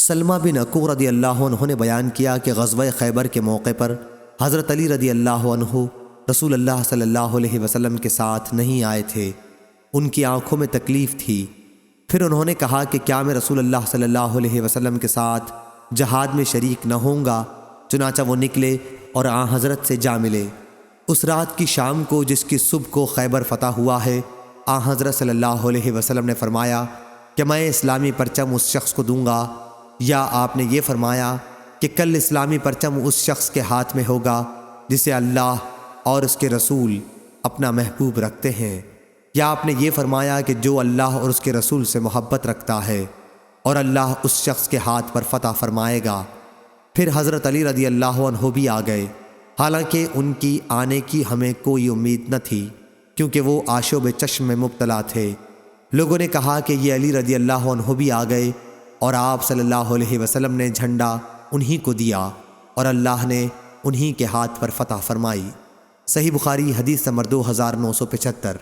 سلمہ بن اکوع رضی اللہ عنہ نے بیان کیا کہ غزوہ خیبر کے موقع پر حضرت علی رضی اللہ عنہ رسول اللہ صلی اللہ علیہ وسلم کے ساتھ نہیں آئے تھے۔ ان کی آنکھوں میں تکلیف تھی۔ پھر انہوں نے کہا کہ کیا میں رسول اللہ صلی اللہ علیہ وسلم کے ساتھ جہاد میں شریک نہ ہوں گا؟ چنانچہ وہ نکلے اور آن حضرت سے جا ملے۔ اس رات کی شام کو جس کی صبح کو خیبر فتح ہوا ہے، آن حضرت صلی اللہ علیہ وسلم نے فرمایا کہ میں اسلامی پرچم اس شخص کو دوں گا، یا آپ نے یہ فرمایا کہ کل اسلامی پرچم اس شخص کے ہاتھ میں ہوگا جسے اللہ اور اس کے رسول اپنا محبوب رکھتے ہیں، یا آپ نے یہ فرمایا کہ جو اللہ اور اس کے رسول سے محبت رکھتا ہے اور اللہ اس شخص کے ہاتھ پر فتح فرمائے گا۔ پھر حضرت علی رضی اللہ عنہ بھی آ گئے، حالانکہ ان کی آنے کی ہمیں کوئی امید نہ تھی، کیونکہ وہ آشوب چشم میں مبتلا تھے۔ لوگوں نے کہا کہ یہ علی رضی اللہ عنہ بھی آ گئے، اور آپ صلی اللہ علیہ وسلم نے جھنڈا انہی کو دیا اور اللہ نے انہی کے ہاتھ پر فتح فرمائی۔ صحیح بخاری حدیث نمبر 2975۔